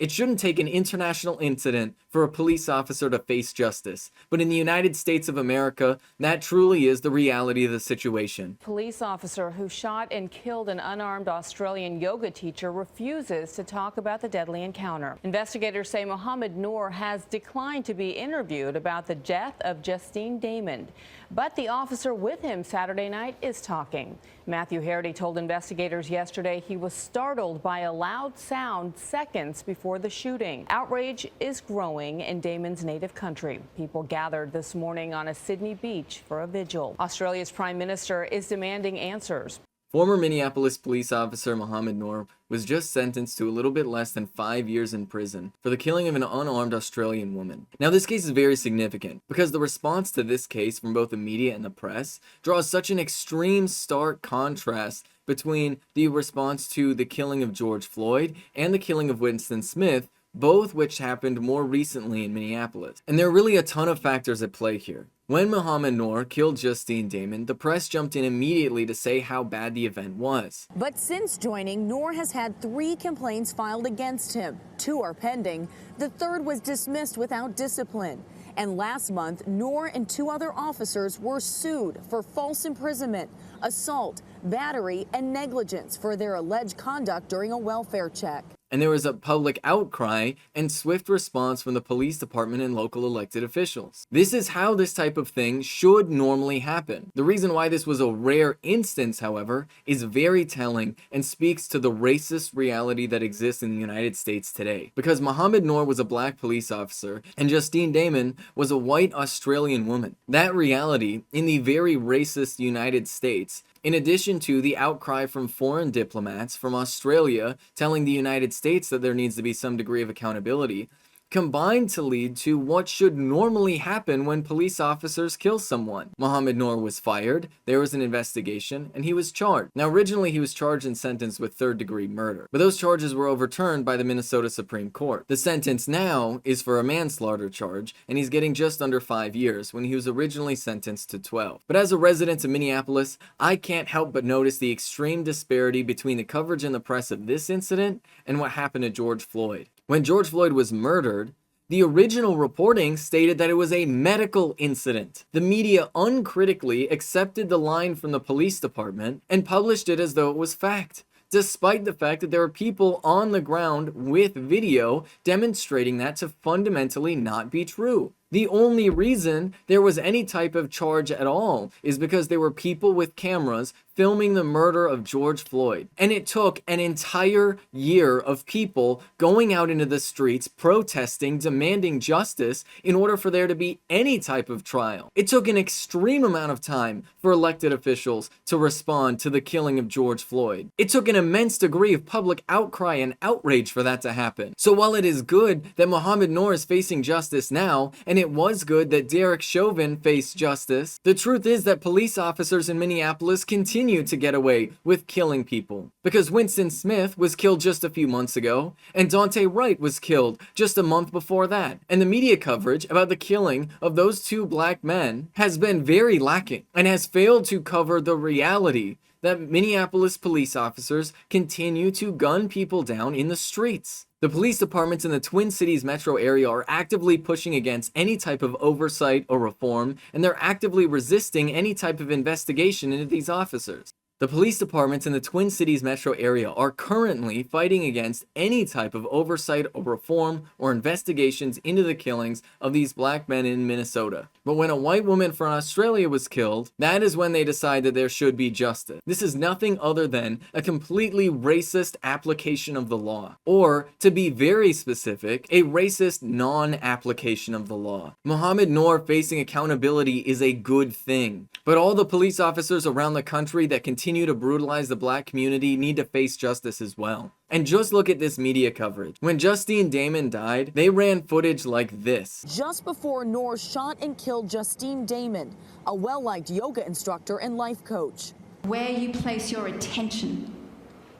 It shouldn't take an international incident for a police officer to face justice, but in the United States of America, that truly is the reality of the situation. Police officer who shot and killed an unarmed Australian yoga teacher refuses to talk about the deadly encounter. Investigators say Mohamed Noor has declined to be interviewed about the death of Justine Damond, but the officer with him Saturday night is talking. Matthew Harity told investigators yesterday he was startled by a loud sound seconds before the shooting. Outrage is growing in Damon's native country. People gathered this morning on a Sydney beach for a vigil. Australia's Prime Minister is demanding answers. Former Minneapolis police officer Mohamed Noor was just sentenced to a little bit less than 5 years in prison for the killing of an unarmed Australian woman. Now, this case is very significant because the response to this case from both the media and the press draws such an extreme stark contrast between the response to the killing of George Floyd and the killing of Winston Smith, both which happened more recently in Minneapolis. And there are really a ton of factors at play here. When Mohamed Noor killed Justine Damond, the press jumped in immediately to say how bad the event was. But since joining, Noor has had 3 complaints filed against him. 2 are pending. The 3rd was dismissed without discipline. And last month, Noor and 2 other officers were sued for false imprisonment, assault, battery, and negligence for their alleged conduct during a welfare check. And there was a public outcry and swift response from the police department and local elected officials. This is how this type of thing should normally happen. The reason why this was a rare instance, however, is very telling and speaks to the racist reality that exists in the United States today. Because Mohamed Noor was a black police officer and Justine Damond was a white Australian woman. That reality in the very racist United States, in addition to the outcry from foreign diplomats from Australia telling the United States that there needs to be some degree of accountability, combined to lead to what should normally happen when police officers kill someone. Mohamed Noor was fired, there was an investigation, and he was charged. Now, originally he was charged and sentenced with 3rd-degree murder, but those charges were overturned by the Minnesota Supreme Court. The sentence now is for a manslaughter charge, and he's getting just under 5 years when he was originally sentenced to 12. But as a resident of Minneapolis, I can't help but notice the extreme disparity between the coverage in the press of this incident and what happened to George Floyd. When George Floyd was murdered, the original reporting stated that it was a medical incident. The media uncritically accepted the line from the police department and published it as though it was fact, despite the fact that there were people on the ground with video demonstrating that to fundamentally not be true. The only reason there was any type of charge at all is because there were people with cameras filming the murder of George Floyd. And it took an entire year of people going out into the streets, protesting, demanding justice in order for there to be any type of trial. It took an extreme amount of time for elected officials to respond to the killing of George Floyd. It took an immense degree of public outcry and outrage for that to happen. So while it is good that Mohamed Noor is facing justice now, and it was good that Derek Chauvin faced justice, the truth is that police officers in Minneapolis continue to get away with killing people. Because Winston Smith was killed just a few months ago, and Daunte Wright was killed just a month before that. And the media coverage about the killing of those 2 black men has been very lacking and has failed to cover the reality that Minneapolis police officers continue to gun people down in the streets. The police departments in the Twin Cities metro area are actively pushing against any type of oversight or reform, and they're actively resisting any type of investigation into these officers. The police departments in the Twin Cities metro area are currently fighting against any type of oversight or reform or investigations into the killings of these black men in Minnesota. But when a white woman from Australia was killed, that is when they decide that there should be justice. This is nothing other than a completely racist application of the law. Or, to be very specific, a racist non-application of the law. Mohamed Noor facing accountability is a good thing. But all the police officers around the country that continue to brutalize the black community need to face justice as well. And just look at this media coverage. When Justine Damond died, they ran footage like this. Just before Noor shot and killed Justine Damond, a well-liked yoga instructor and life coach. Where you place your attention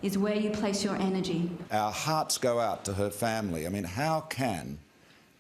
is where you place your energy. Our hearts go out to her family. I mean, how can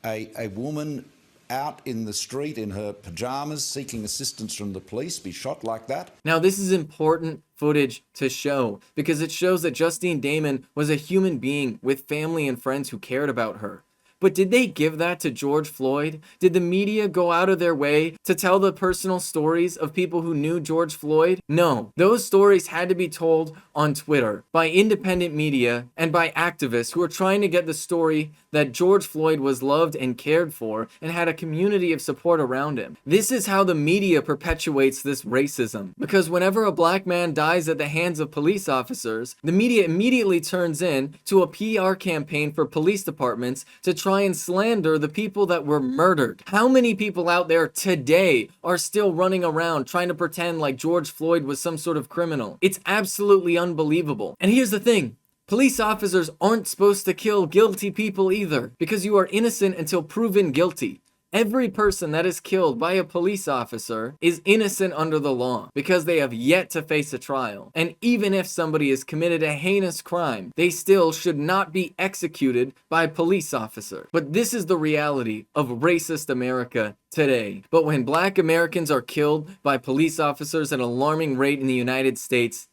a woman out in the street in her pajamas seeking assistance from the police be shot like that? Now, this is important footage to show because it shows that Justine Damond was a human being with family and friends who cared about her. But did they give that to George Floyd? Did the media go out of their way to tell the personal stories of people who knew George Floyd? No. Those stories had to be told on Twitter by independent media and by activists who are trying to get the story that George Floyd was loved and cared for and had a community of support around him. This is how the media perpetuates this racism. Because whenever a black man dies at the hands of police officers, the media immediately turns in to a PR campaign for police departments to try and slander the people that were murdered. How many people out there today are still running around trying to pretend like George Floyd was some sort of criminal? It's absolutely unbelievable. And here's the thing. Police officers aren't supposed to kill guilty people either, because you are innocent until proven guilty. Every person that is killed by a police officer is innocent under the law because they have yet to face a trial. And even if somebody has committed a heinous crime, they still should not be executed by a police officer. But this is the reality of racist America today. But when black Americans are killed by police officers at an alarming rate in the United States,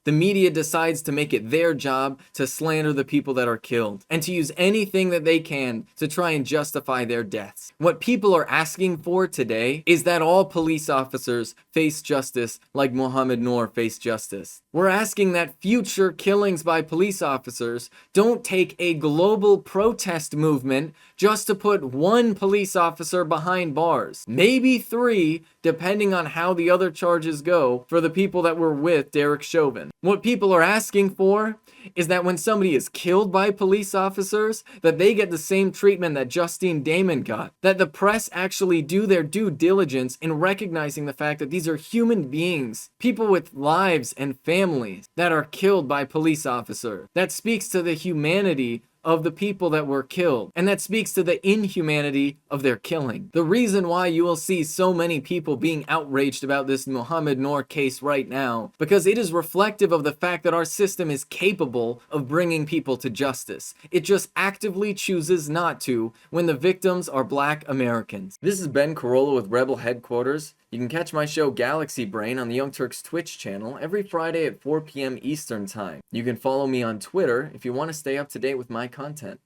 the media decides to make it their job to slander the people that are killed and to use anything that they can to try and justify their deaths. What people are asking for today is that all police officers face justice like Mohamed Noor faced justice. We're asking that future killings by police officers don't take a global protest movement just to put one police officer behind bars. Maybe 3, depending on how the other charges go for the people that were with Derek Chauvin. What people are asking for is that when somebody is killed by police officers, that they get the same treatment that Justine Damond got. That the press actually do their due diligence in recognizing the fact that these are human beings, people with lives and families that are killed by police officers. That speaks to the humanity of the people that were killed, and that speaks to the inhumanity of their killing. The reason why you will see so many people being outraged about this Mohamed Noor case right now, because it is reflective of the fact that our system is capable of bringing people to justice. It just actively chooses not to when the victims are black Americans. This is Ben Carollo with Rebel Headquarters. You can catch my show Galaxy Brain on the Young Turks Twitch channel every Friday at 4 p.m. Eastern Time. You can follow me on Twitter if you want to stay up to date with my content.